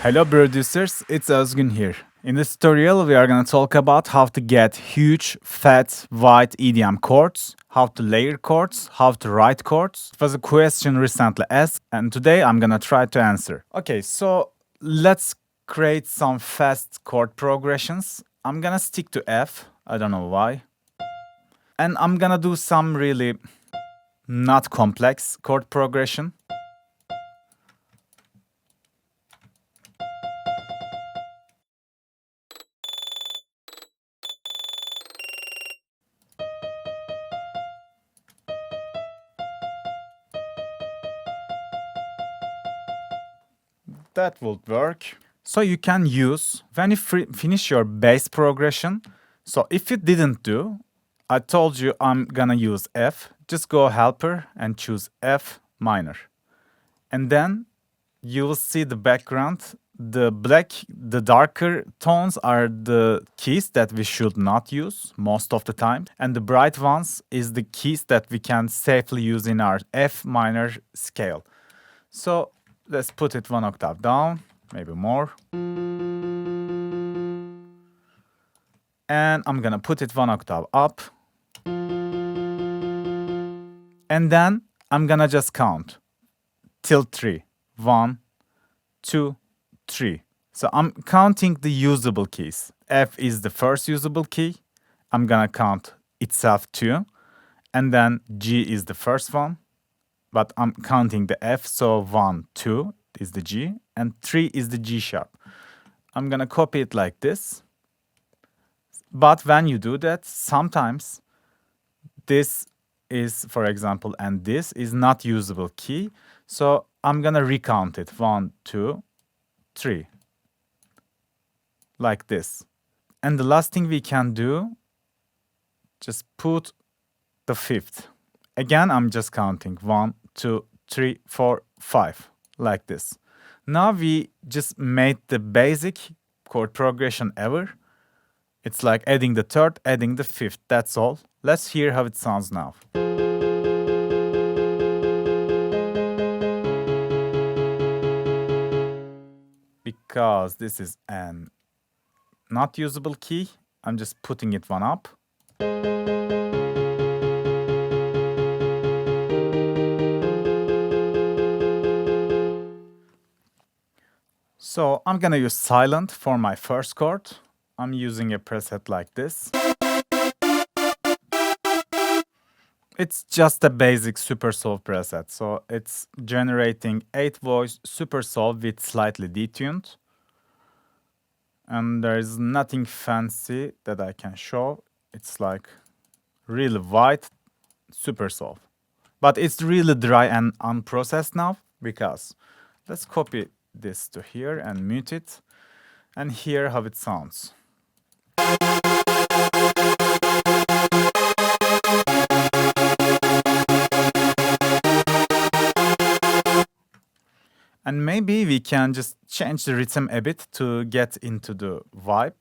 Hello producers, it's Özgün here. In this tutorial we are going to talk about how to get huge, fat, white EDM chords, how to layer chords, how to write chords. It was a question recently asked and today I'm going to try to answer. Okay, so let's create some fast chord progressions. I'm going to stick to F, I don't know why. And I'm going to do some really not complex chord progression. That would work. So you can use, when you finish your bass progression, so if you didn't do, I told you I'm gonna use F, just go helper and choose F minor. And then you will see the background, the darker tones are the keys that we should not use most of the time. And the bright ones is the keys that we can safely use in our F minor scale. So let's put it one octave down, maybe more. And I'm gonna put it one octave up. And then I'm gonna just count till 3. 1, 2, 3. So I'm counting the usable keys. F is the first usable key. I'm gonna count itself 2. And then G is the first one. But I'm counting the F, so 1, 2 is the G, and 3 is the G sharp. I'm gonna copy it like this. But when you do that, sometimes this is, for example, and this is not usable key. So I'm gonna recount it. 1, 2, 3. Like this. And the last thing we can do, just put the 5th. Again, I'm just counting 1, 2, 3, 4, 5, like this. Now we just made the basic chord progression ever. It's like adding the 3rd, adding the 5th, that's all. Let's hear how it sounds now. Because this is an not usable key, I'm just putting it one up. So I'm gonna use silent for my first chord. I'm using a preset like this. It's just a basic Supersaw preset, so it's generating 8 voice Supersaw with slightly detuned. And there is nothing fancy that I can show. It's like really white Supersaw. But it's really dry and unprocessed now because let's copy this to here and mute it and hear how it sounds. And maybe we can just change the rhythm a bit to get into the vibe.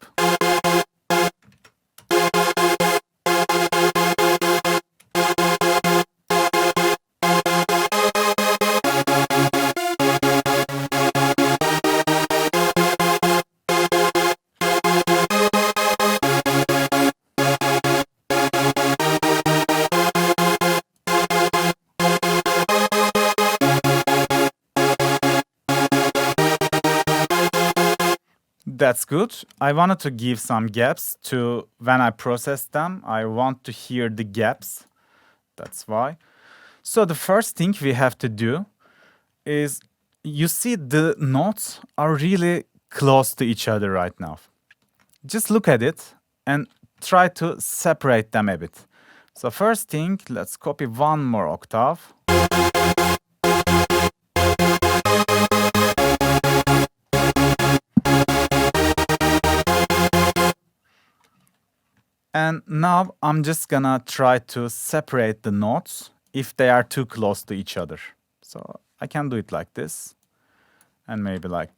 That's good. I wanted to give some gaps to when I process them. I want to hear the gaps. That's why. So the first thing we have to do is, you see the notes are really close to each other right now. Just look at it and try to separate them a bit. So first thing, let's copy one more octave. And now I'm just gonna try to separate the notes if they are too close to each other. So I can do it like this, and maybe like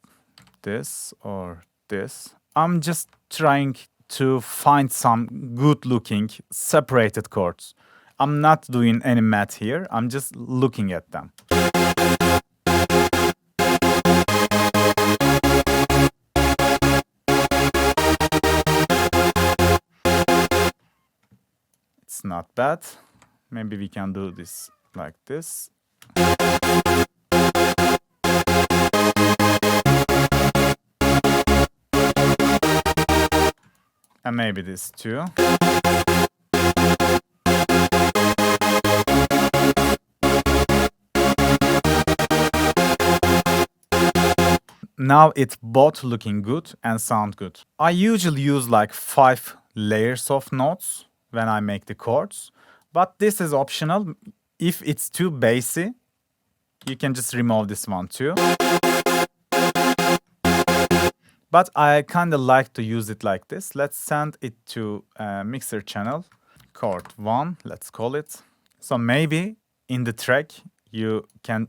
this or this. I'm just trying to find some good looking separated chords. I'm not doing any math here, I'm just looking at them. It's not bad. Maybe we can do this like this. And maybe this too. Now it's both looking good and sound good. I usually use like 5 layers of notes when I make the chords, but this is optional. If it's too bassy, you can just remove this one too. But I kind of like to use it like this. Let's send it to a mixer channel, chord 1, let's call it. So maybe in the track you can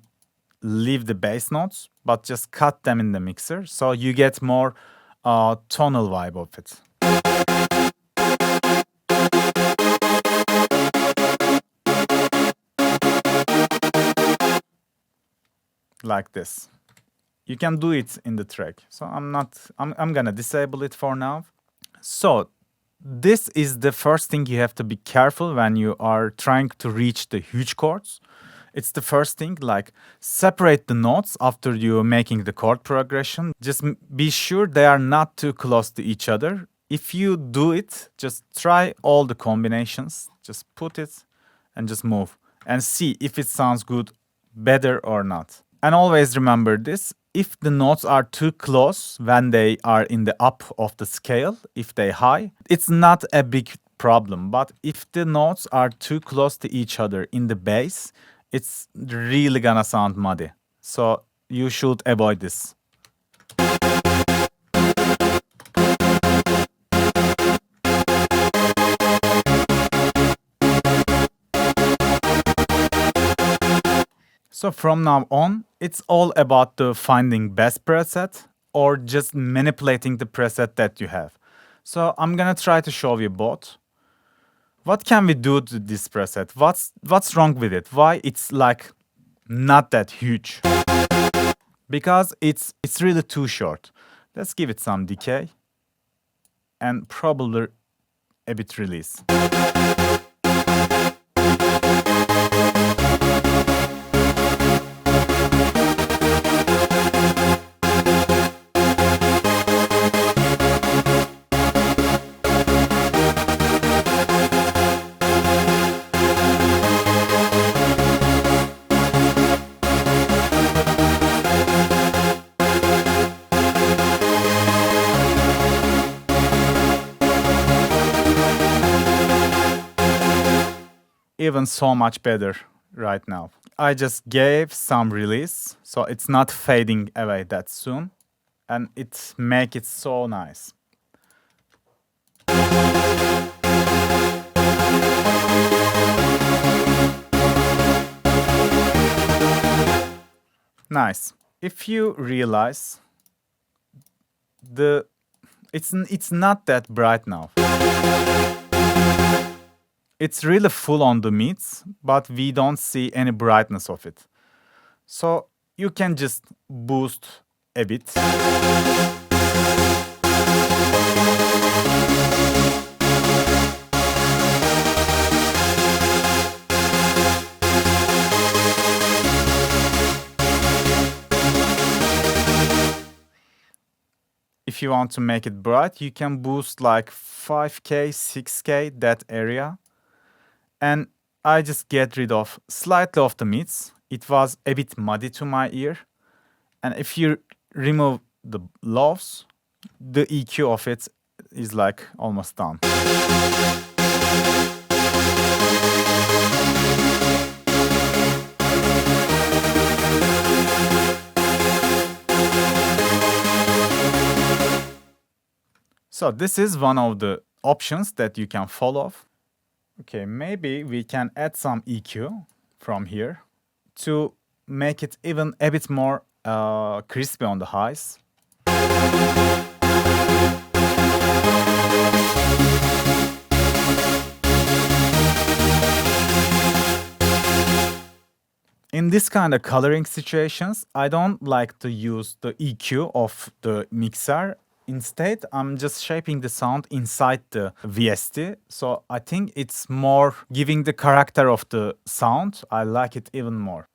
leave the bass notes, but just cut them in the mixer, so you get more tonal vibe of it. Like this. You can do it in the track. So I'm gonna disable it for now. So this is the first thing you have to be careful when you are trying to reach the huge chords. It's the first thing, like separate the notes after you're making the chord progression. Just be sure they are not too close to each other. If you do it, just try all the combinations. Just put it and just move and see if it sounds good, better or not. And always remember this, if the notes are too close when they are in the up of the scale, if they high, it's not a big problem. But if the notes are too close to each other in the bass, it's really gonna sound muddy. So you should avoid this. So from now on, it's all about the finding best preset or just manipulating the preset that you have. So I'm gonna try to show you both. What can we do to this preset? What's wrong with it? Why it's like not that huge? Because it's really too short. Let's give it some decay and probably a bit release. Even so much better right now. I just gave some release, so it's not fading away that soon, and it make it so nice. Nice. If you realize it's not that bright now. It's really full on the mids, but we don't see any brightness of it. So you can just boost a bit. If you want to make it bright, you can boost like 5K, 6K, that area. And I just get rid of slightly of the mids. It was a bit muddy to my ear. And if you remove the lows, the EQ of it is like almost done. So this is one of the options that you can follow. Okay, maybe we can add some EQ from here to make it even a bit more crispy on the highs. In this kind of coloring situations, I don't like to use the EQ of the mixer Instead, I'm just shaping the sound inside the VST. So I think it's more giving the character of the sound. I like it even more.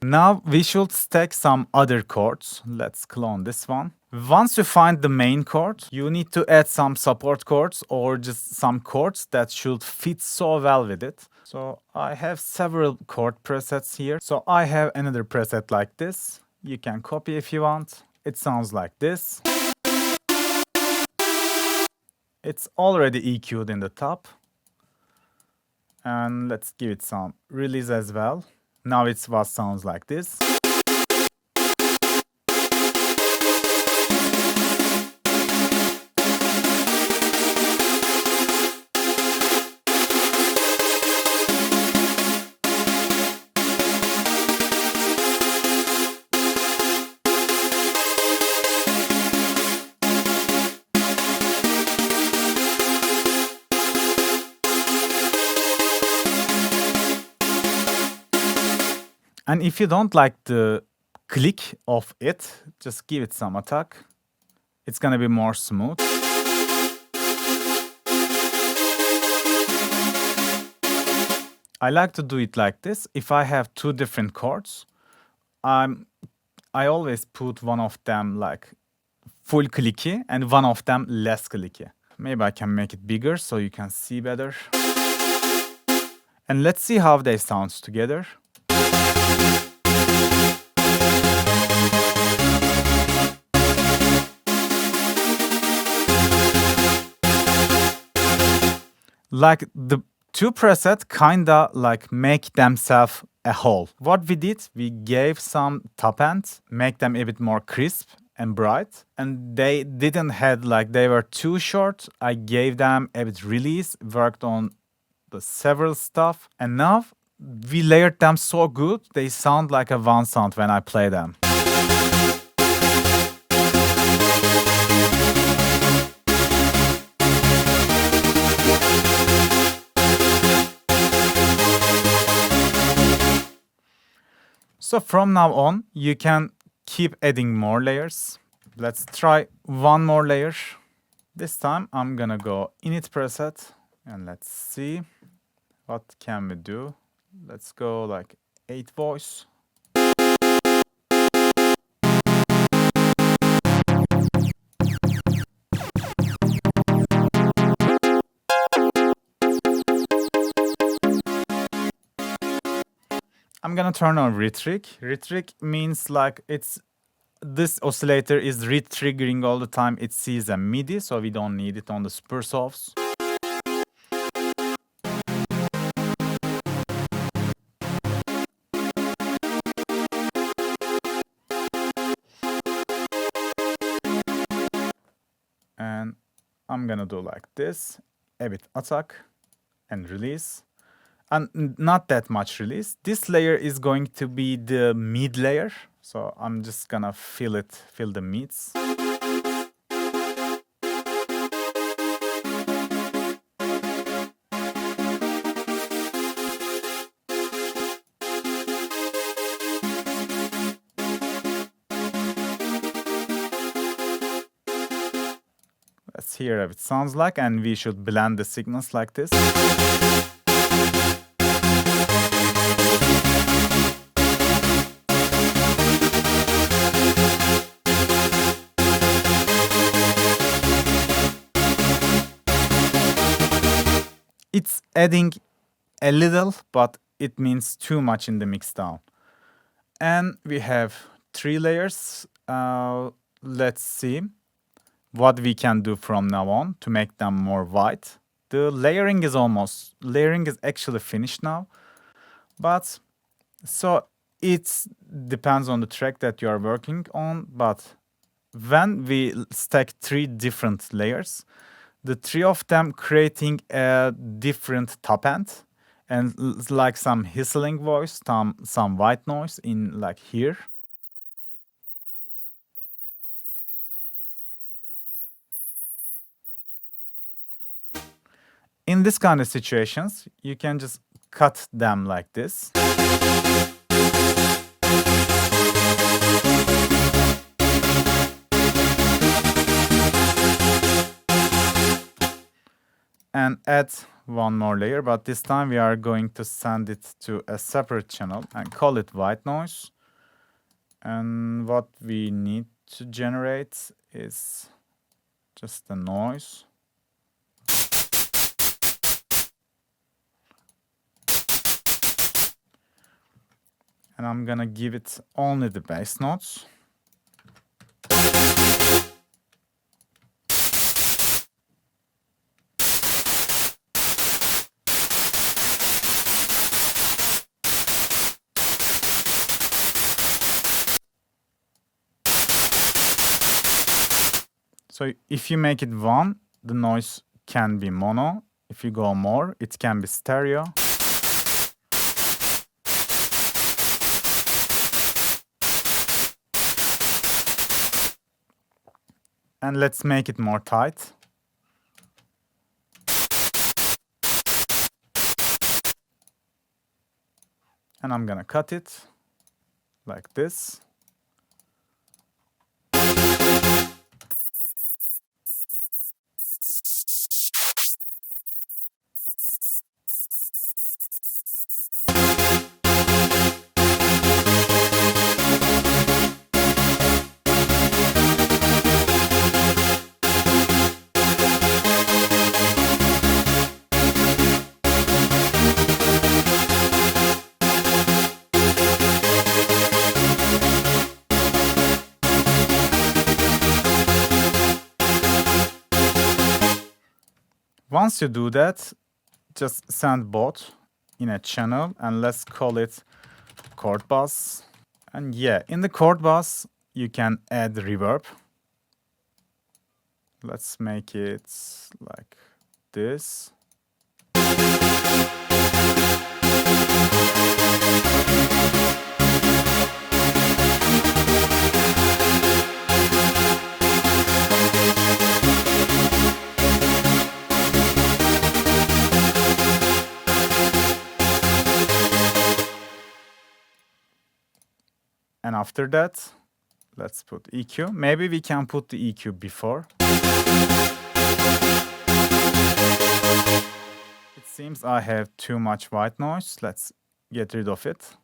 Now we should stack some other chords. Let's clone this one. Once you find the main chord, you need to add some support chords or just some chords that should fit so well with it. So I have several chord presets here. So I have another preset like this. You can copy if you want. It sounds like this. It's already EQ'd in the top. And let's give it some release as well. Now it's what sounds like this. And if you don't like the click of it, just give it some attack. It's gonna be more smooth. I like to do it like this. If I have two different chords, I always put one of them like full clicky and one of them less clicky. Maybe I can make it bigger so you can see better. And let's see how they sound together. Like the two presets kinda like make themselves a whole. What we did, we gave some top end, make them a bit more crisp and bright, and they didn't had like they were too short. I gave them a bit release, worked on the several stuff, and now we layered them so good they sound like a one sound when I play them. So from now on, you can keep adding more layers. Let's try one more layer. This time I'm gonna go init preset and let's see what can we do. Let's go like 8 voice. I'm gonna turn on re-trig. Re-trig means like this oscillator is re-triggering all the time. It sees a MIDI, so we don't need it on the Supersaws. And I'm gonna do like this, a bit attack and release. And not that much release. This layer is going to be the mid layer. So I'm just gonna fill the mids. Let's hear what it sounds like, and we should blend the signals like this. It's adding a little, but it means too much in the mixdown. And we have 3 layers. Let's see what we can do from now on to make them more white. The layering is actually finished now. But so it depends on the track that you are working on. But when we stack 3 different layers, the 3 of them creating a different top end, and like some whistling voice, some white noise in like here. In this kind of situations, you can just cut them like this. And add one more layer, but this time we are going to send it to a separate channel and call it white noise. And what we need to generate is just the noise. And I'm gonna give it only the bass notes. So if you make it 1, the noise can be mono. If you go more, it can be stereo. And let's make it more tight. And I'm gonna cut it like this. Once you do that, just send both in a channel and let's call it chord bus. And yeah, in the chord bus, you can add reverb. Let's make it like this. And after that, let's put EQ. Maybe we can put the EQ before. It seems I have too much white noise. Let's get rid of it.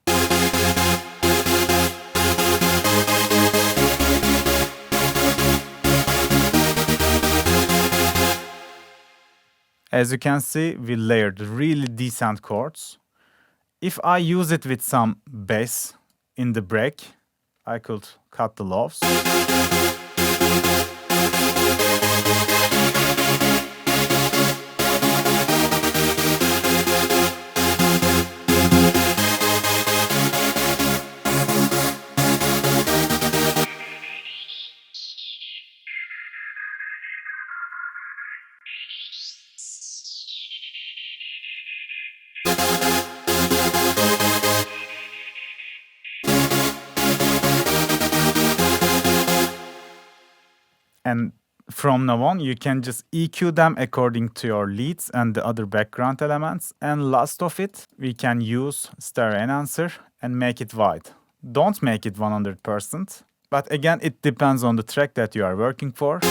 As you can see, we layered really decent chords. If I use it with some bass in the break, I could cut the lows. And from now on, you can just EQ them according to your leads and the other background elements. And last of it, we can use stereo enhancer and make it wide. Don't make it 100%. But again, it depends on the track that you are working for.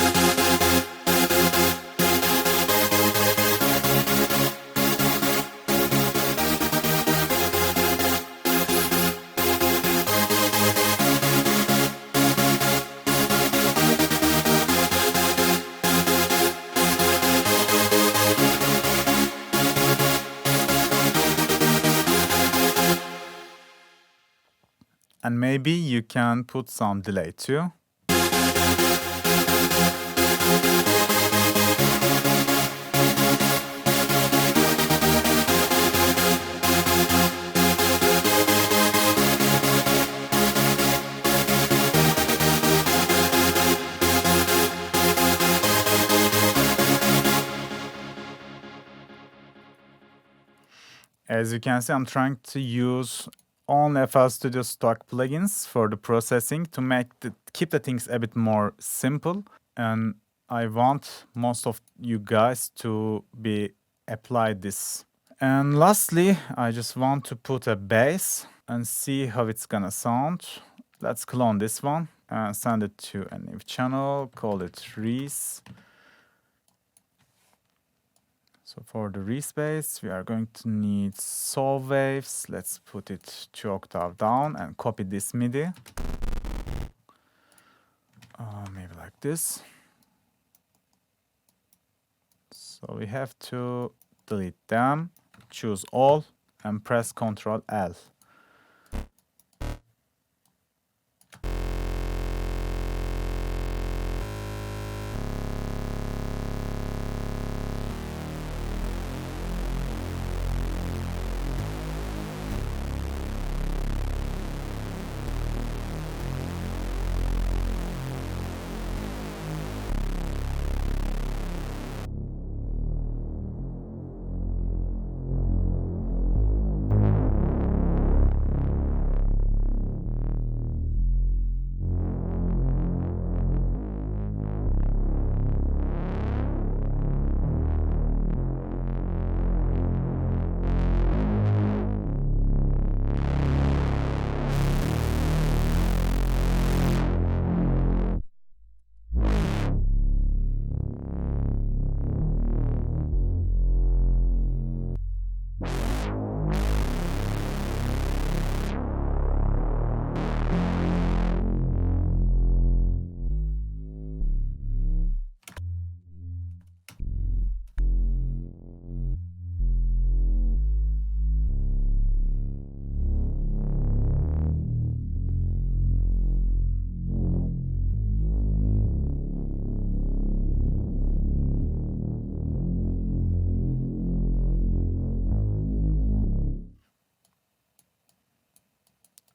And maybe you can put some delay too. As you can see, I'm trying to use only FL Studio stock plugins for the processing to keep the things a bit more simple. And I want most of you guys to be applied this. And lastly, I just want to put a bass and see how it's gonna sound. Let's clone this one and send it to a new channel, call it Reese. So for the Reese Bass, we are going to need saw waves. Let's put it 2 octaves down and copy this MIDI. Maybe like this. So we have to delete them, choose all, and press Ctrl L.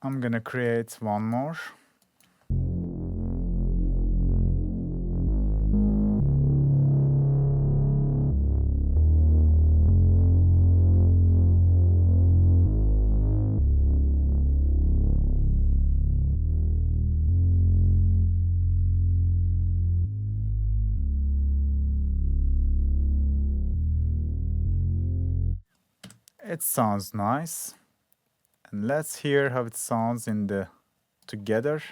I'm gonna create one more. It sounds nice. And let's hear how it sounds in the together.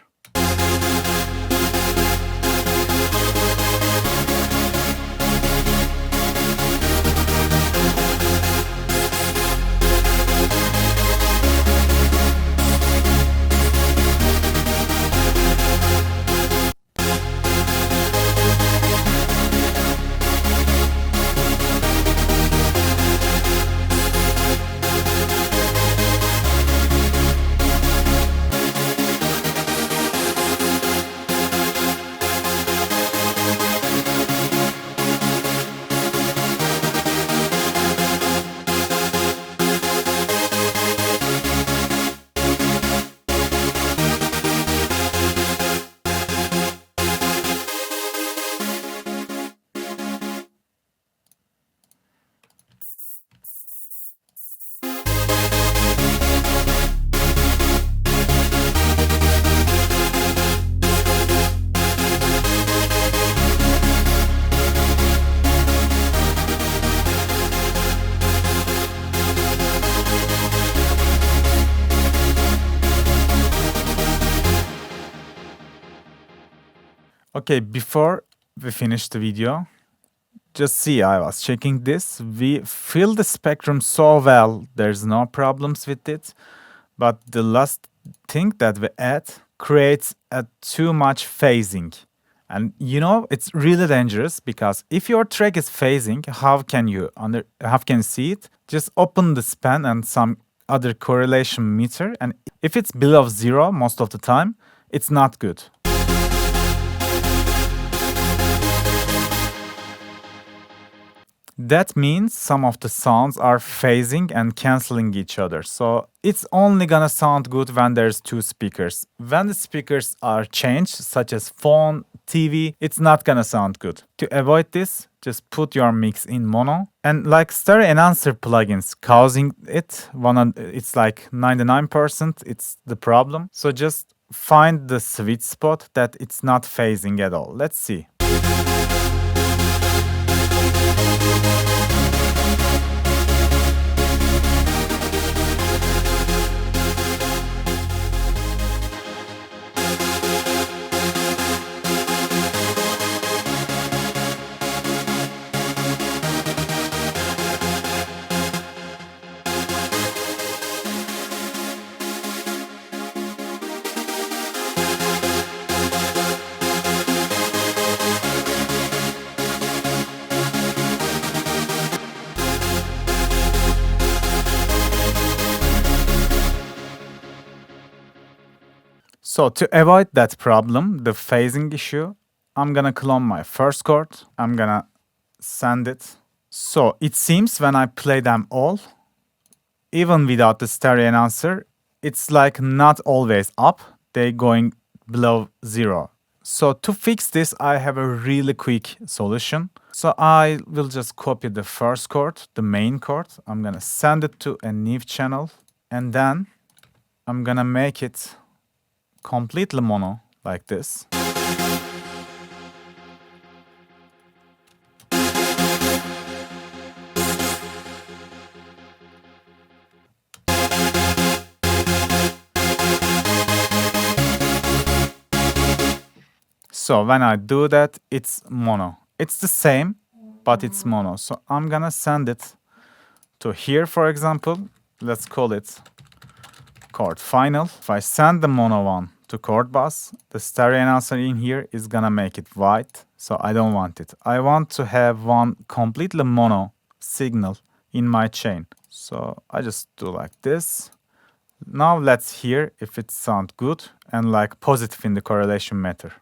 Okay, before we finish the video, just see, I was checking this. We fill the spectrum so well, there's no problems with it. But the last thing that we add creates a too much phasing. And you know, it's really dangerous because if your track is phasing, how can you see it? Just open the span and some other correlation meter. And if it's below 0 most of the time, it's not good. That means some of the sounds are phasing and canceling each other. So it's only gonna sound good when there's two speakers. When the speakers are changed, such as phone TV, it's not gonna sound good. To avoid this, just put your mix in mono. And like stereo enhancer plugins causing it, it's like 99%, it's the problem. So just find the sweet spot that it's not phasing at all. Let's see. So to avoid that problem, the phasing issue, I'm gonna clone my first chord. I'm gonna send it. So it seems when I play them all, even without the stereo enhancer, it's like not always up. They're going below 0. So to fix this, I have a really quick solution. So I will just copy the first chord, the main chord. I'm gonna send it to a new channel. And then I'm gonna make it completely mono, like this. So when I do that, it's mono. It's the same, but it's mono. So I'm gonna send it to here, for example. Let's call it chord final. If I send the mono one to chord bus, the stereo enhancer in here is gonna make it white. So I don't want it. I want to have one completely mono signal in my chain. So I just do like this. Now let's hear if it sounds good and like positive in the correlation meter.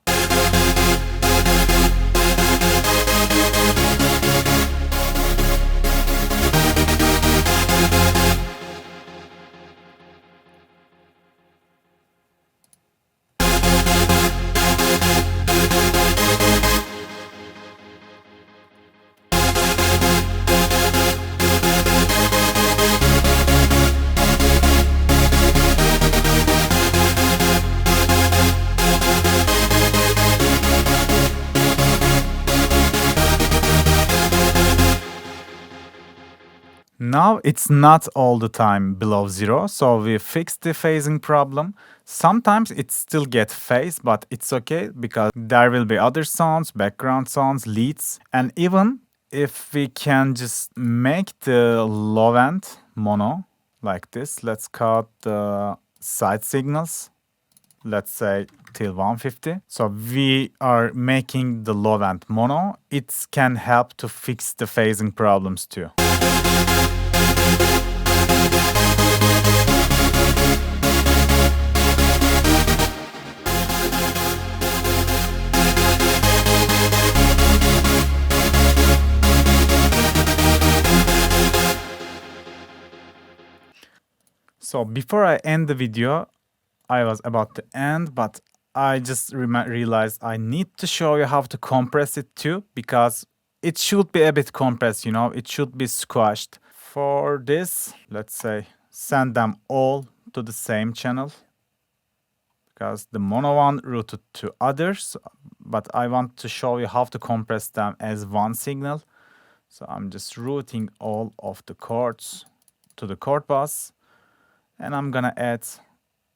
Now it's not all the time below 0, so we fixed the phasing problem. Sometimes it still gets phased, but it's okay because there will be other sounds, background sounds, leads. And even if we can just make the low end mono like this, let's cut the side signals, let's say till 150. So we are making the low end mono. It can help to fix the phasing problems too. So before I end the video, I was about to end, but I just realized I need to show you how to compress it too, because it should be a bit compressed, you know, it should be squashed. For this, let's say, send them all to the same channel, because the mono one routed to others, but I want to show you how to compress them as one signal. So I'm just routing all of the chords to the chord bus, and I'm gonna add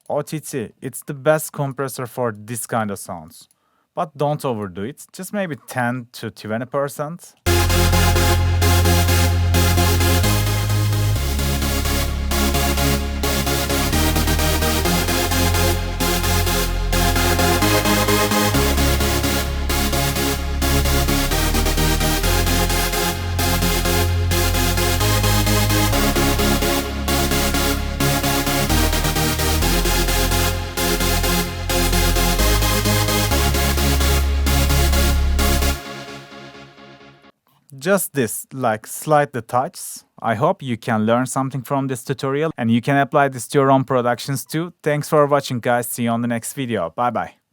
OTT. It's the best compressor for this kind of sounds, but don't overdo it, just maybe 10 to 20%. Just this, like slightly touches. I hope you can learn something from this tutorial and you can apply this to your own productions too. Thanks for watching, guys. See you on the next video. Bye bye.